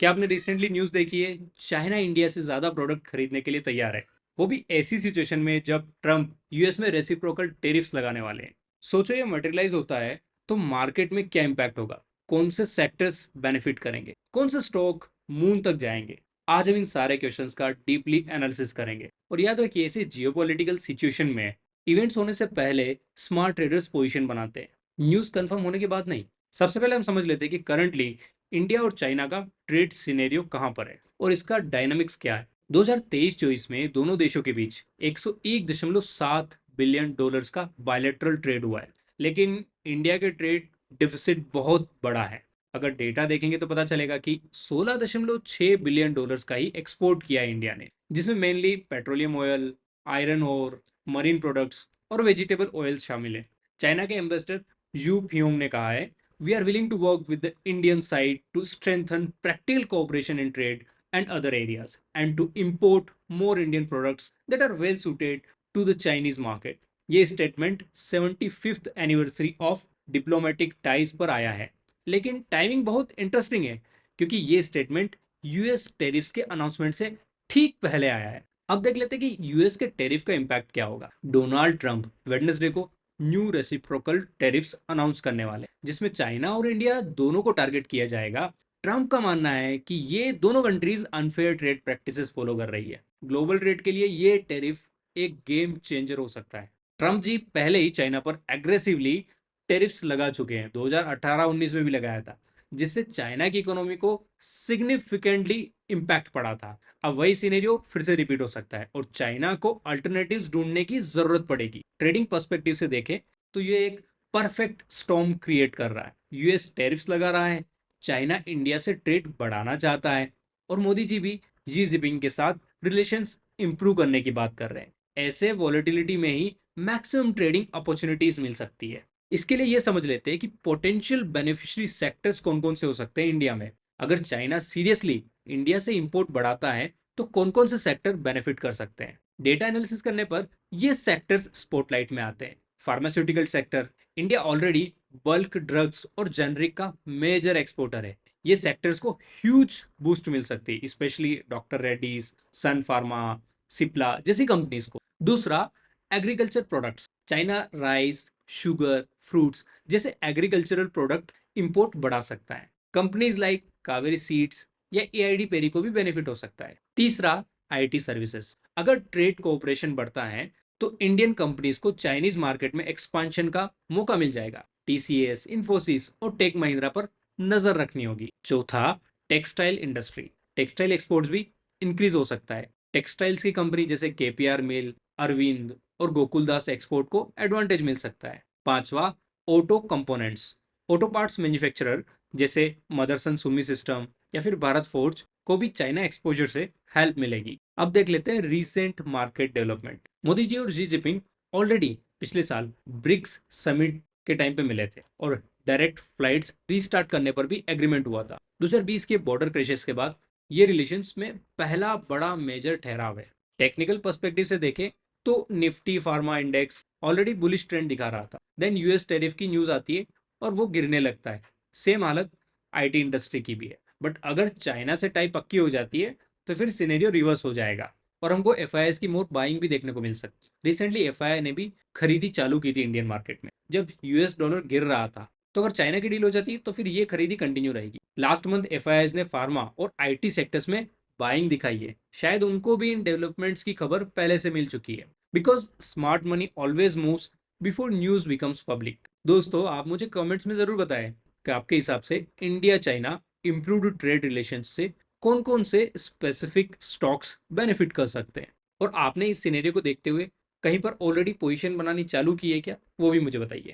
क्या आपने recently news देखी है? चाइना इंडिया से ज़्यादा प्रोडक्ट खरीदने के लिए तैयार है। वो भी ऐसी सिचुएशन में जब ट्रम्प यूएस में रेसिप्रोकल टेरिफ्स लगाने वाले हैं। सोचो ये मटेरियलाइज होता है तो मार्केट में क्या इम्पैक्ट होगा? कौन से सेक्टर्स बेनिफिट करेंगे? कौन से स्टॉक मून तक जाएंगे? आज हम इन सारे क्वेश्चंस का डीपली एनालिसिस करेंगे। और याद रखिए ऐसे जियोपॉलिटिकल सिचुएशन में इवेंट्स होने से पहले स्मार्ट ट्रेडर्स पोजीशन बनाते हैं, न्यूज़ कंफर्म होने के बाद नहीं। सबसे पहले हम समझ लेते हैं कि करंटली इंडिया और चाइना का ट्रेड सिनेरियो कहां पर है और इसका डायनामिक्स क्या है। 2023-24 में दोनों देशों के बीच 101.7 बिलियन डॉलर्स का बायलैटरल ट्रेड हुआ है, लेकिन इंडिया के ट्रेड डिफिसिट बहुत बड़ा है। अगर डेटा देखेंगे तो पता चलेगा कि 16.6 बिलियन डॉलर्स का ही एक्सपोर्ट किया है इंडिया ने, जिसमें मेनली पेट्रोलियम ऑयल, आयरन और मरीन प्रोडक्ट्स और वेजिटेबल ऑयल शामिल है। चाइना के एम्बेसडर यू फ्यूंग ने कहा है, we are willing to work with the Indian side to strengthen practical cooperation in trade and other areas and to import more Indian products that are well suited to the Chinese market. ये statement 75th anniversary of diplomatic ties पर आया है, लेकिन timing बहुत interesting है क्योंकि ये statement US tariffs के अनाउंसमेंट से ठीक पहले आया है। अब देख लेते हैं कि यूएस के टेरिफ का इम्पैक्ट क्या होगा। डोनाल्ड ट्रंप वेडनेसडे को न्यू रेसिप्रोकल टेरिफ्स अनाउंस करने वाले हैं, जिसमें चाइना और इंडिया दोनों को टारगेट किया जाएगा। ट्रंप का मानना है कि ये दोनों countries unfair trade practices follow कर रही है। ग्लोबल ट्रेड के लिए ये टेरिफ एक गेम चेंजर हो सकता है। ट्रंप जी पहले ही चाइना पर एग्रेसिवली टेरिफ्स लगा चुके हैं, 2018-19 में भी लगाया था, जिससे चाइना की इकोनॉमी को सिग्निफिकेंटली इम्पैक्ट पड़ा था। अब वही सिनेरियो फिर से रिपीट हो सकता है और चाइना को अल्टरनेटिव्स ढूंढने की जरूरत पड़ेगी। ट्रेडिंग पर्सपेक्टिव से देखें तो ये एक परफेक्ट स्टॉर्म क्रिएट कर रहा है। यूएस टैरिफ्स लगा रहा है, चाइना इंडिया से ट्रेड बढ़ाना चाहता है और मोदी जी भी जी जिनपिंग के साथ रिलेशंस इंप्रूव करने की बात कर रहे हैं। ऐसे वॉलेटिलिटी में ही मैक्सिमम ट्रेडिंग अपॉर्चुनिटीज मिल सकती है। इसके लिए ये समझ लेते हैं कि पोटेंशियल बेनिफिशियरी सेक्टर्स कौन कौन से हो सकते हैं इंडिया में। अगर चाइना सीरियसली इंडिया से इंपोर्ट बढ़ाता है तो कौन कौन से सेक्टर बेनिफिट कर सकते हैं। डेटा एनालिसिस करने पर ये सेक्टर्स स्पॉटलाइट में आते हैं। Pharmaceutical sector, India already bulk drugs और जेनरिक का मेजर एक्सपोर्टर है। ये सेक्टर्स को ह्यूज बूस्ट मिल सकती है, स्पेशली डॉक्टर रेड्डीज, सन फार्मा, सिप्ला जैसी कंपनीज को। दूसरा, agriculture products, China rice, sugar, fruits जैसे एग्रीकल्चरल प्रोडक्ट इंपोर्ट बढ़ा सकता है। कंपनीज लाइक कावेरी सीड्स या एआईडी पेरी को भी बेनिफिट हो सकता है। तीसरा, आईटी सर्विसेज, अगर ट्रेड कोऑपरेशन बढ़ता है तो इंडियन कंपनीज को चाइनीज मार्केट में एक्सपांशन का मौका मिल जाएगा। टीसीएस, इंफोसिस और टेक महिंद्रा पर नजर रखनी होगी। चौथा, टेक्सटाइल इंडस्ट्री, टेक्सटाइल एक्सपोर्ट्स भी इंक्रीज हो सकता है। टेक्सटाइल्स की कंपनी जैसे केपीआर मिल, अरविंद और गोकुलदास एक्सपोर्ट को एडवांटेज मिल सकता है। पांचवा, auto components, auto parts manufacturer जैसे मदरसन सुमी सिस्टम या फिर भारत फोर्ज को भी चाइना एक्सपोजर से हेल्प मिलेगी। अब देख लेते हैं recent market development. Modi ji और जी जिनपिंग ऑलरेडी पिछले साल ब्रिक्स समिट के टाइम पे मिले थे और डायरेक्ट फ्लाइट्स रीस्टार्ट करने पर भी एग्रीमेंट हुआ था। 2020 के बॉर्डर क्रेशेस के बाद ये रिलेशंस में पहला बड़ा मेजर ठहराव है। टेक्निकल पर्सपेक्टिव से देखें तो Nifty pharma index already bullish trend दिखा रहा था, देन यूएस टैरिफ की न्यूज आती है और वो गिरने लगता है। सेम हालत आईटी इंडस्ट्री की भी है। बट अगर चाइना से टाई पक्की हो जाती है तो फिर सिनेरियो रिवर्स हो जाएगा और हमको एफ की मोर बाइंग भी देखने को मिल सकती है। रिसेंटली एफ ने भी खरीदी चालू की थी इंडियन मार्केट में जब यूएस डॉलर गिर रहा था। तो अगर चाइना की डील हो जाती है तो फिर ये खरीदी कंटिन्यू रहेगी। लास्ट मंथ एफ ने फार्मा और आईटी सेक्टर्स में बाइंग दिखाई है। शायद उनको भी इन डेवलपमेंट्स की खबर पहले से मिल चुकी है, because smart money always moves before news becomes public. दोस्तों, आप मुझे कमेंट्स में जरूर बताएं कि आपके हिसाब से India China improved trade relation से कौन कौन से स्पेसिफिक स्टॉक्स बेनिफिट कर सकते हैं। और आपने इस सिनेरियो को देखते हुए कहीं पर ऑलरेडी पोजीशन बनानी चालू की है क्या, वो भी मुझे बताइए।